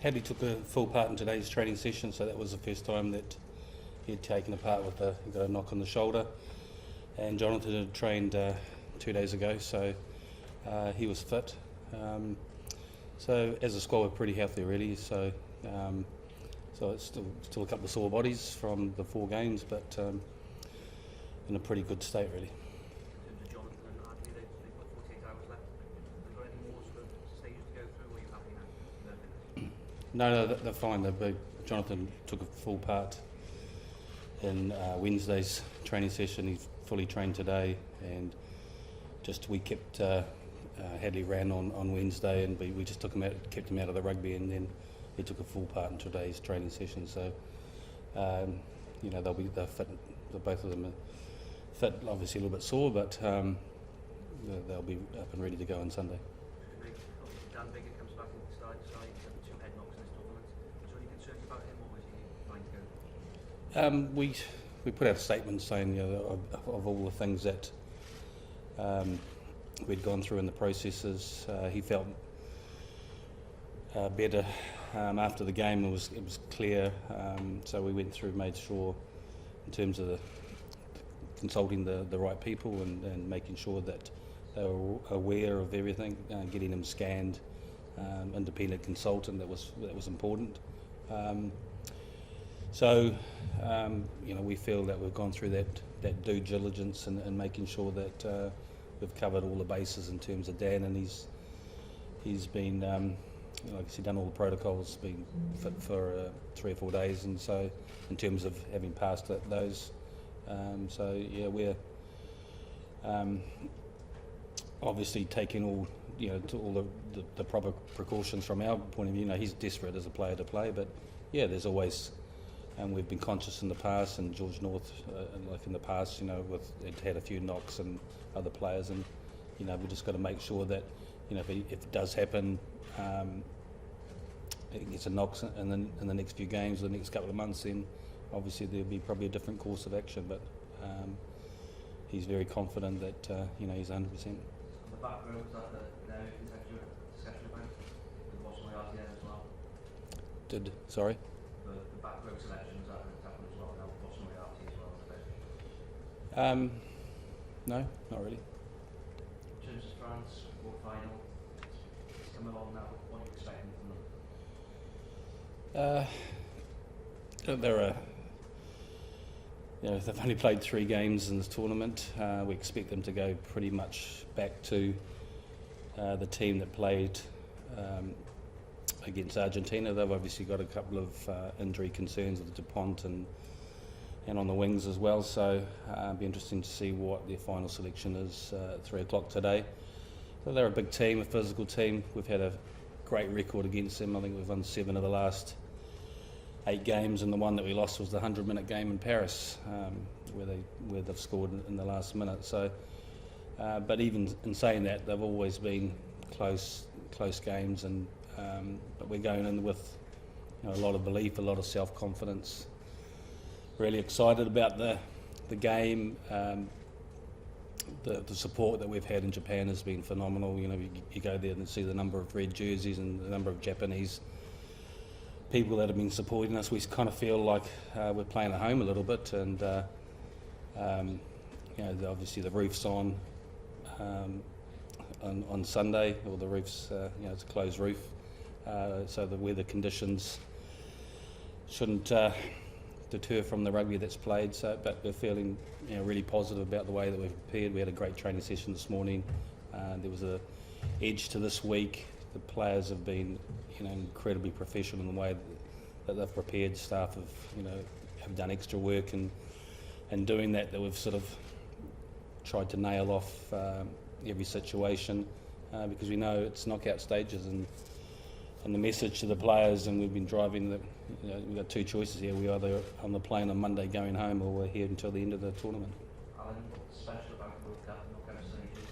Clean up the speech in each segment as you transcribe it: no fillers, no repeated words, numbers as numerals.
Hadley took a full part in today's training session, so that was the first time that he had taken a part with he got a knock on the shoulder. And Jonathan had trained 2 days ago, so he was fit. So as a squad, we're pretty healthy really. So it's still a couple of sore bodies from the 4 games, but in a pretty good state really. No, they're fine. Jonathan took a full part in Wednesday's training session. He's fully trained today, and we kept Hadley ran on Wednesday, and we just took him out, kept him out of the rugby, and then he took a full part in today's training session. So they're fit. Both of them are fit. Obviously a little bit sore, but they'll be up and ready to go on Sunday. We put out a statement saying, of all the things that we'd gone through in the processes, he felt better after the game. It was clear, so we went through, made sure in terms of consulting the right people and making sure that they were aware of everything, getting them scanned, independent consultant, that was important. We feel that we've gone through that due diligence and making sure that we've covered all the bases in terms of Dan, and he's been, like I said, done all the protocols, been fit for 3 or 4 days, and so in terms of having passed those, we're obviously taking all the proper precautions from our point of view. He's desperate as a player to play, but there's always. And we've been conscious in the past, and George North, like in the past, it had a few knocks and other players, and we've just got to make sure that if it does happen, it gets a knock in the next few games, or the next couple of months, then obviously there'll be probably a different course of action. But he's very confident that he's 100%. On the back row, was that the area you can discussion about with Watson Reality as well? Sorry. The back row selection, was that happened as well? Now Watson Reality as well? No, not really. In terms of France, quarter final, it's come along now. What are you expecting from them? They've only played 3 games in this tournament. We expect them to go pretty much back to the team that played against Argentina. They've obviously got a couple of injury concerns with DuPont and on the wings as well, so it'll be interesting to see what their final selection is at 3 o'clock today. So they're a big team, a physical team. We've had a great record against them. I think we've won 7 of the last 8 games, and the one that we lost was the 100-minute game in Paris, where they've scored in the last minute. So, but even in saying that, they've always been close games, and but we're going in with a lot of belief, a lot of self-confidence. Really excited about the game. The support that we've had in Japan has been phenomenal. You go there and see the number of red jerseys and the number of Japanese people that have been supporting us. We kind of feel like we're playing at home a little bit, and obviously the roof's on Sunday, or the roof's it's a closed roof, so the weather conditions shouldn't deter from the rugby that's played. So, but we're feeling really positive about the way that we've prepared. We had a great training session this morning. There was a edge to this week. The players have been incredibly professional in the way that they've prepared. Staff have done extra work, and doing that we've sort of tried to nail off every situation, because we know it's knockout stages, and the message to the players, and we've been driving we've got 2 choices here. We're either on the plane on Monday going home, or we're here until the end of the tournament. Alan, what's special about the World Cup knockout stages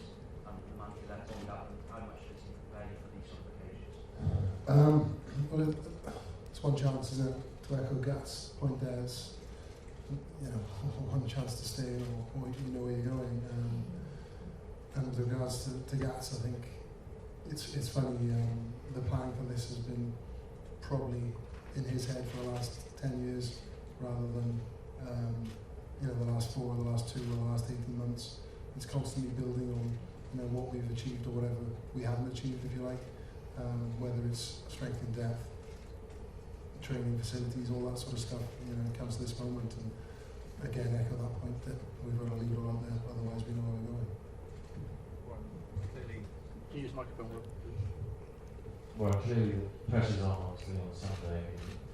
and the month left on that, and how much does he prepare for these sort of occasions? Well, it's one chance, isn't it, to echo Gat's point there. It's one chance to stay, or you know where you're going. And with regards to Gats, I think it's funny. the planning for this has been probably in his head for the last 10 years rather than the last 4, the last 2, or the last 18 months. It's constantly building on what we've achieved or whatever we haven't achieved, if you like, whether it's strength in depth, training facilities, all that sort of stuff. It comes to this moment, and again echo that point that we've got a leader out there, otherwise we know where we're going. Clearly, can you use microphone? Well, clearly the pressure's on, obviously, on Sunday,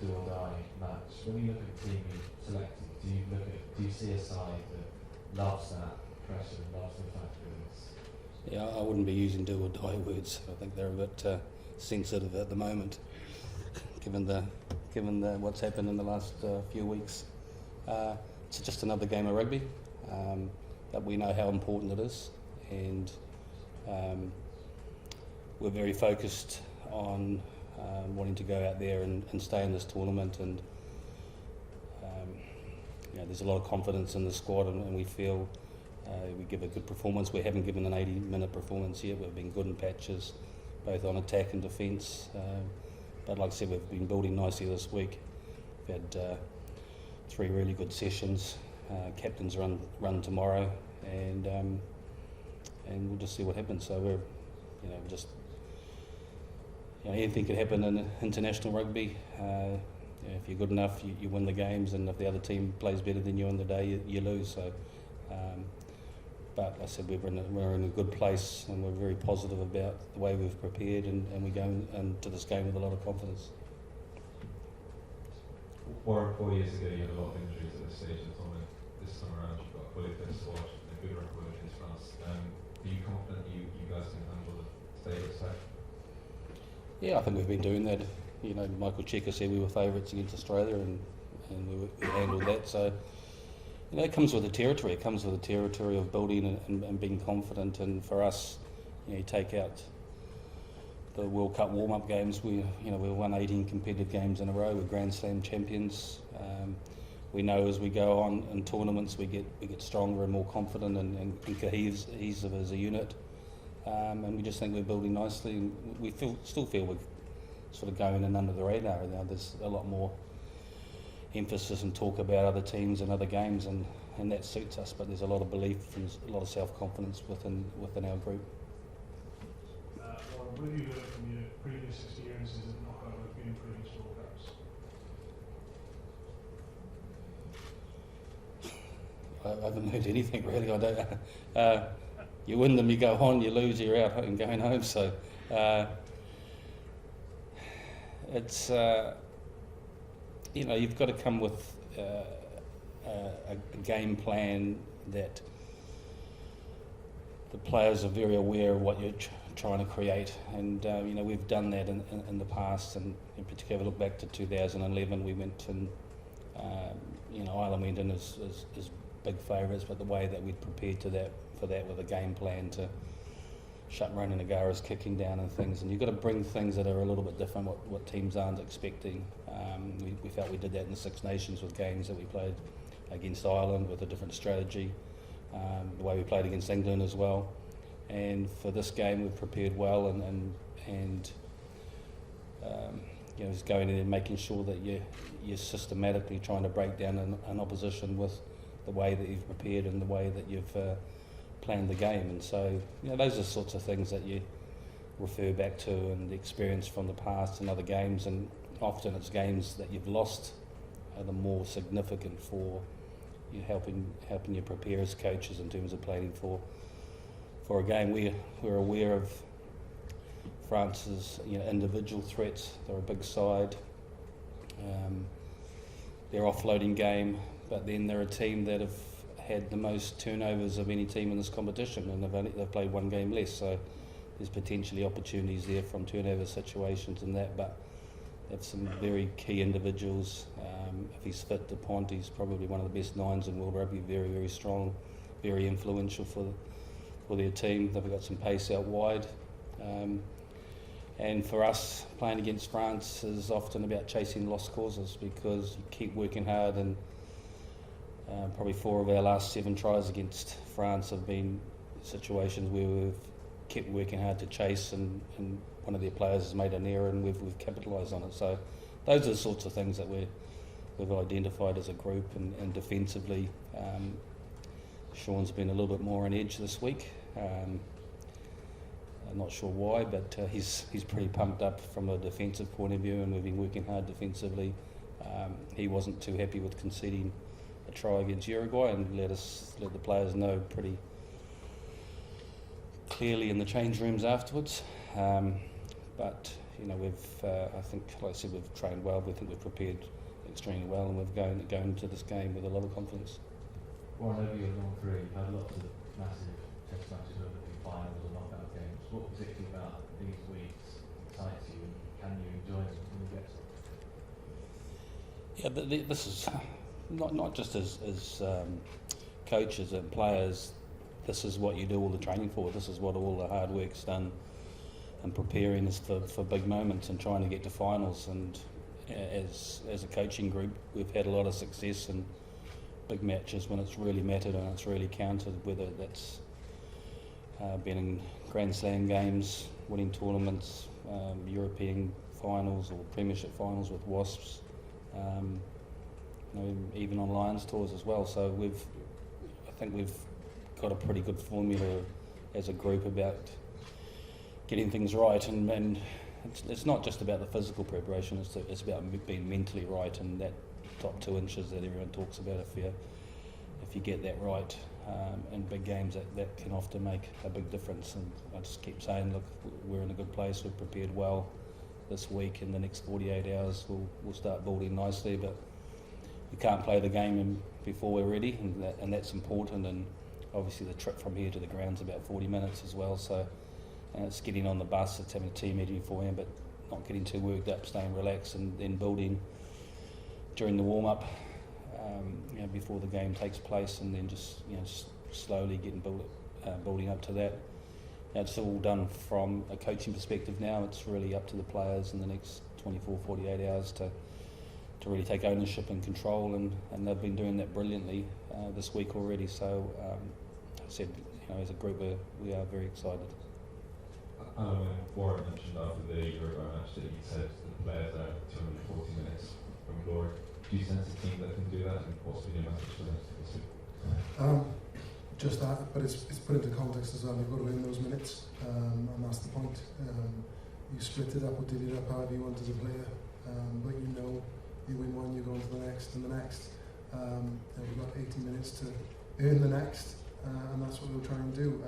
do or die match. When you look at the team you selected, do you see a side that loves that pressure, loves the fact that it's... Yeah, I wouldn't be using do or die words. I think they're a bit sensitive at the moment, given the what's happened in the last few weeks. It's just another game of rugby, but we know how important it is, and we're very focused on wanting to go out there and stay in this tournament, and there's a lot of confidence in the squad, and we feel we give a good performance. We haven't given an 80-minute performance yet. We've been good in patches, both on attack and defence. But like I said, we've been building nicely this week. We've had 3 really good sessions. Captains run tomorrow, and we'll just see what happens. So we're, anything could happen in international rugby. If you're good enough, you win the games, and if the other team plays better than you on the day, you lose. So, but like I said, we're in a good place, and we're very positive about the way we've prepared, and we go into this game with a lot of confidence. Warren, 4 years ago you had a lot of injuries at this stage of the tournament. This time around you've got a fully fit squad and a good record against France. Are you confident you guys can handle the state of attack? Yeah, I think we've been doing that. Michael Cheika said we were favourites against Australia, and we handled that. So, it comes with the territory. It comes with the territory of building and being confident. And for us, you take out the World Cup warm-up games. We won 18 competitive games in a row. We're Grand Slam champions. We know as we go on in tournaments, we get stronger and more confident and cohesive as a unit. And we just think we're building nicely. And we still feel we're sort of going in under the radar. There's a lot more emphasis and talk about other teams and other games, and that suits us. But there's a lot of belief and a lot of self-confidence within our group. What have you learned from your previous experiences of knockout rugby in previous World Cups? I haven't learned anything really. I don't. You win them, you go on. You lose, you're out and going home. So it's you've got to come with a game plan that the players are very aware of what you're trying to create, and we've done that in the past, and in particular, look back to 2011, we went and Alun went in as big favourites, but the way that we'd prepared for that with a game plan to shut Run and Nagara's kicking down and things, and you've got to bring things that are a little bit different, what teams aren't expecting. We felt we did that in the Six Nations with games that we played against Ireland with a different strategy, the way we played against England as well. And for this game, we've prepared well, and just going in and making sure that you're systematically trying to break down an opposition with the way that you've prepared and the way that you've planned the game. And so, those are the sorts of things that you refer back to and the experience from the past and other games. And often it's games that you've lost are the more significant for you helping you prepare as coaches in terms of planning for a game. We're aware of France's individual threats. They're a big side. Their offloading game, but then they're a team that have had the most turnovers of any team in this competition, and they've played one game less. So there's potentially opportunities there from turnover situations and that. But they have some very key individuals. If he's fit, DuPont, he's probably one of the best nines in world rugby. Very, very strong, very influential for their team. They've got some pace out wide. And for us, playing against France is often about chasing lost causes, because you keep working hard, and probably 4 of our last 7 tries against France have been situations where we've kept working hard to chase, and one of their players has made an error, and we've capitalised on it. So those are the sorts of things that we've identified as a group, and defensively, Sean's been a little bit more on edge this week. I'm not sure why, but he's pretty pumped up from a defensive point of view, and we've been working hard defensively. He wasn't too happy with conceding a try against Uruguay, and let the players know pretty clearly in the change rooms afterwards. But we've I think, like I said, we've trained well. We think we've prepared extremely well, and we're going into this game with a lot of confidence. Warren, over your long career, you've had lots of massive test matches, whether it be finals or knockout games. What particularly about these weeks excites you, and can you enjoy them when you get to them? Yeah, this is not just as coaches and players. This is what you do all the training for. This is what all the hard work's done, and preparing is for big moments and trying to get to finals. And as a coaching group, we've had a lot of success in big matches when it's really mattered and it's really counted, whether that's been in Grand Slam games, winning tournaments, European finals or Premiership finals with Wasps, even on Lions tours as well. So I think we've got a pretty good formula as a group about getting things right, and it's not just about the physical preparation, it's about being mentally right, and that top 2 inches that everyone talks about, if you get that right in big games, that can often make a big difference. And I just keep saying, look, we're in a good place, we've prepared well this week. In the next 48 hours we'll start building nicely, but we can't play the game before we're ready, and that's important. And obviously the trip from here to the ground's about 40 minutes as well, so it's getting on the bus, it's having a team meeting for him, but not getting too worked up, staying relaxed, and then building during the warm-up before the game takes place, and then just slowly getting building up to that. It's all done from a coaching perspective now. It's really up to the players in the next 24, 48 hours to really take ownership and control, and they've been doing that brilliantly this week already. So I said, as a group we are very excited. Warren mentioned after the Uruguay match that he said the players are 240 minutes from glory. Do you sense a team that can do that, and what's been your message for them this week? Just that, but it's put into context as well. You've got to win those minutes, and that's the point. You split it up or divvy it up however you want as a player, but you win one, you go on to the next and the next. We've got 80 minutes to earn the next, and that's what we'll try and do.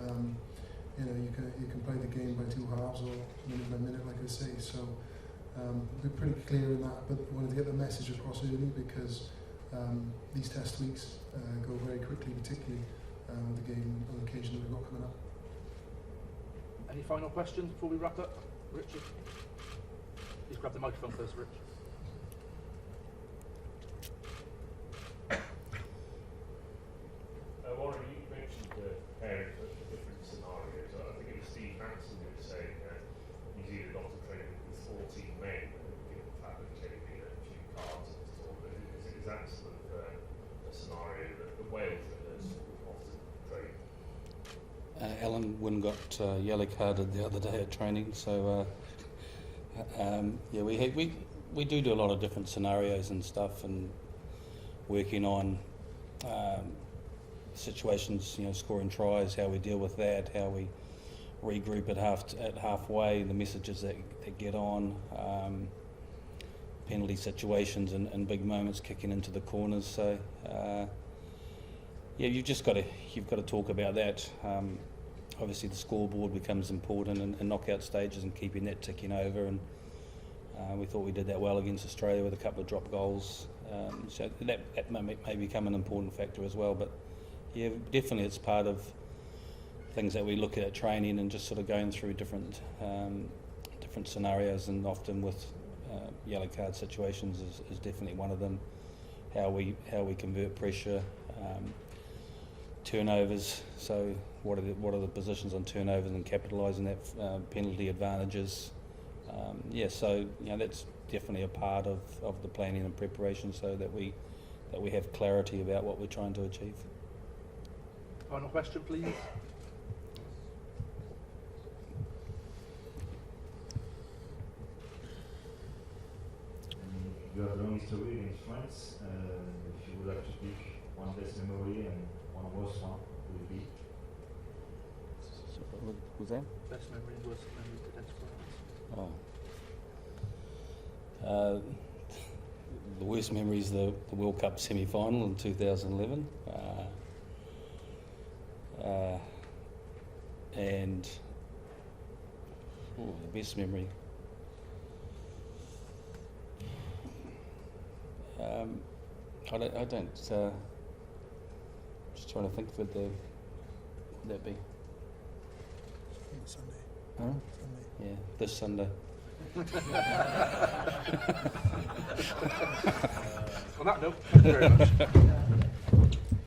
You can play the game by 2 halves or minute by minute, like I say. So we're pretty clear in that, but wanted to get the message across early, because these test weeks go very quickly, particularly with the game on occasion that we've got coming up. Any final questions before we wrap up? Richard? Please grab the microphone first, Rich. Warren, you mentioned preparing for different scenarios. I think it was Steve Hansen who was saying New Zealand often training with 14 men, given the fact that there's only been a few cards in this tournament. Is that sort of a scenario that the Wales has often trained? Alun Wyn got yellow carded the other day at training, so we do a lot of different scenarios and stuff, and working on situations, scoring tries, how we deal with that, how we regroup at halfway, the messages that get on, penalty situations and big moments kicking into the corners. So you've got to talk about that. Obviously the scoreboard becomes important in knockout stages, and keeping that ticking over, and we thought we did that well against Australia with a couple of drop goals, so that may become an important factor as well. But yeah, definitely it's part of things that we look at training, and just sort of going through different scenarios, and often with yellow card situations is definitely one of them. How we convert pressure, turnovers. So what are the positions on turnovers and capitalising that, penalty advantages. So that's definitely a part of the planning and preparation, so that we have clarity about what we're trying to achieve. Final question, please. friends. If you would like to pick one best memory and one worst one, what would it be? What was that? Best memory, worst memory, against France. Oh. The worst memory is the World Cup semi-final in 2011. And the best memory. I don't. Just trying to think of would that be? Sunday. Huh? Sunday. Yeah, this Sunday. On that note, thank you very much.